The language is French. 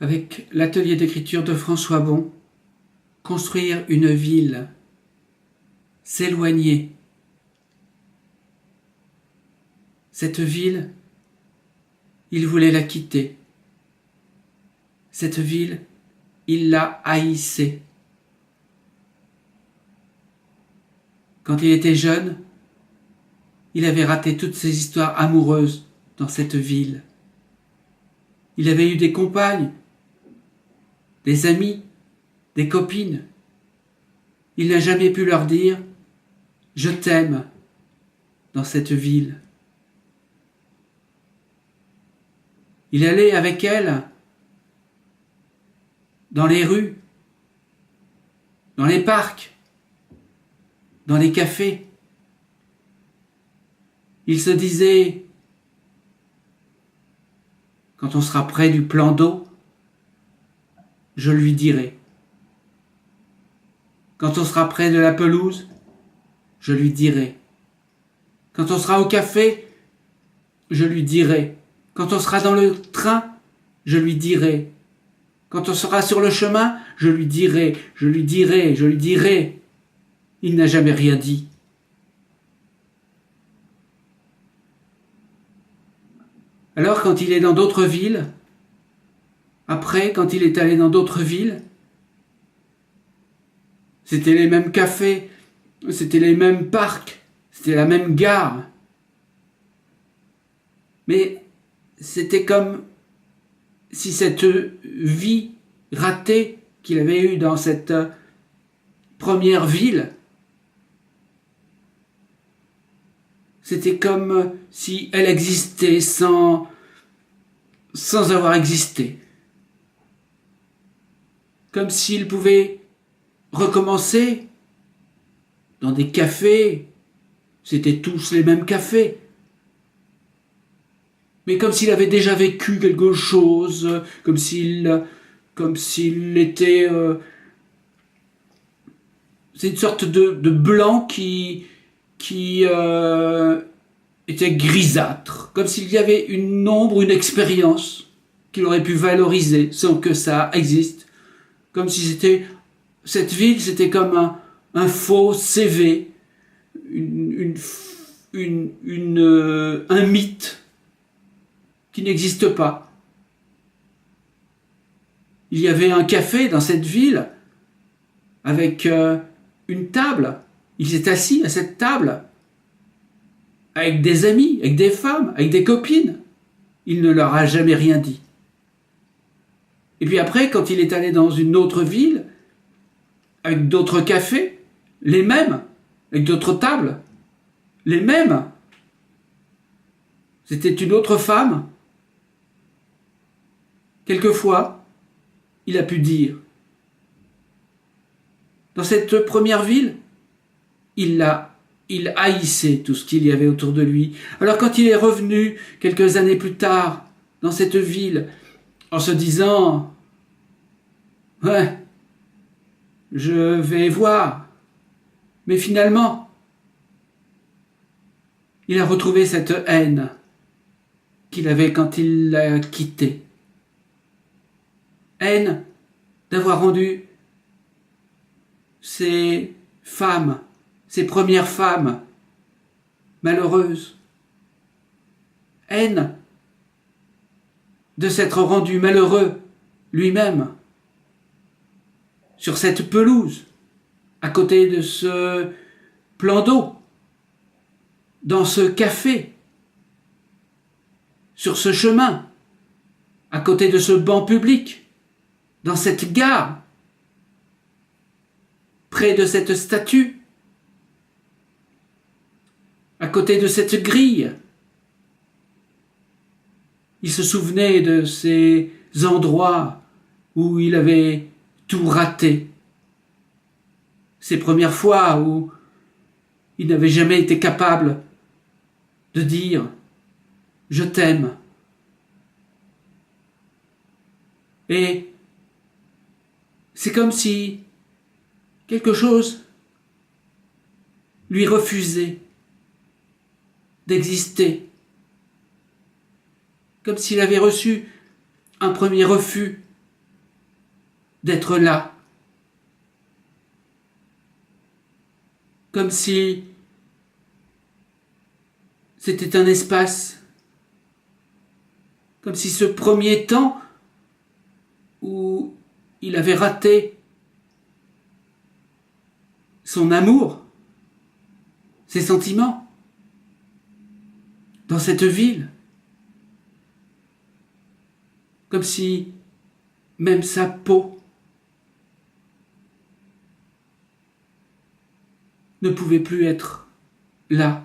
avec l'atelier d'écriture de François Bon, construire une ville, s'éloigner. Cette ville, il voulait la quitter. Cette ville, il la haïssait. Quand il était jeune, il avait raté toutes ses histoires amoureuses dans cette ville. Il avait eu des compagnes, des amis, des copines. Il n'a jamais pu leur dire « Je t'aime » dans cette ville. Il allait avec elle dans les rues, dans les parcs, dans les cafés. Il se disait, quand on sera près du plan d'eau, je lui dirai. Quand on sera près de la pelouse, je lui dirai. Quand on sera au café, je lui dirai. Quand on sera dans le train, je lui dirai. Quand on sera sur le chemin, je lui dirai, je lui dirai, je lui dirai. Il n'a jamais rien dit. Alors quand il est dans d'autres villes, après quand il est allé dans d'autres villes, c'était les mêmes cafés, c'était les mêmes parcs, c'était la même gare. Mais c'était comme si cette vie ratée qu'il avait eue dans cette première ville, c'était comme si elle existait sans avoir existé. Comme s'il pouvait recommencer dans des cafés, c'était tous les mêmes cafés, mais comme s'il avait déjà vécu quelque chose, comme s'il était... c'est une sorte de blanc qui était grisâtre, comme s'il y avait une ombre, une expérience qu'il aurait pu valoriser sans que ça existe, comme si cette ville, c'était comme un faux CV, un mythe qui n'existe pas. Il y avait un café dans cette ville avec une table. Il s'est assis à cette table avec des amis, avec des femmes, avec des copines. Il ne leur a jamais rien dit. Et puis après, quand il est allé dans une autre ville, avec d'autres cafés, les mêmes, avec d'autres tables, les mêmes, c'était une autre femme. Quelquefois, il a pu dire. Dans cette première ville, il haïssait tout ce qu'il y avait autour de lui. Alors quand il est revenu quelques années plus tard dans cette ville, en se disant « Ouais, je vais voir », mais finalement, il a retrouvé cette haine qu'il avait quand il l'a quitté. Haine d'avoir rendu ces femmes, ces premières femmes, malheureuses. Haine de s'être rendu malheureux lui-même sur cette pelouse, à côté de ce plan d'eau, dans ce café, sur ce chemin, à côté de ce banc public, dans cette gare, près de cette statue, à côté de cette grille. Il se souvenait de ces endroits où il avait tout raté. Ces premières fois où il n'avait jamais été capable de dire « Je t'aime ». Et c'est comme si quelque chose lui refusait d'exister, comme s'il avait reçu un premier refus d'être là. Comme si c'était un espace. Comme si ce premier temps où il avait raté son amour, ses sentiments, dans cette ville. Comme si même sa peau ne pouvait plus être là.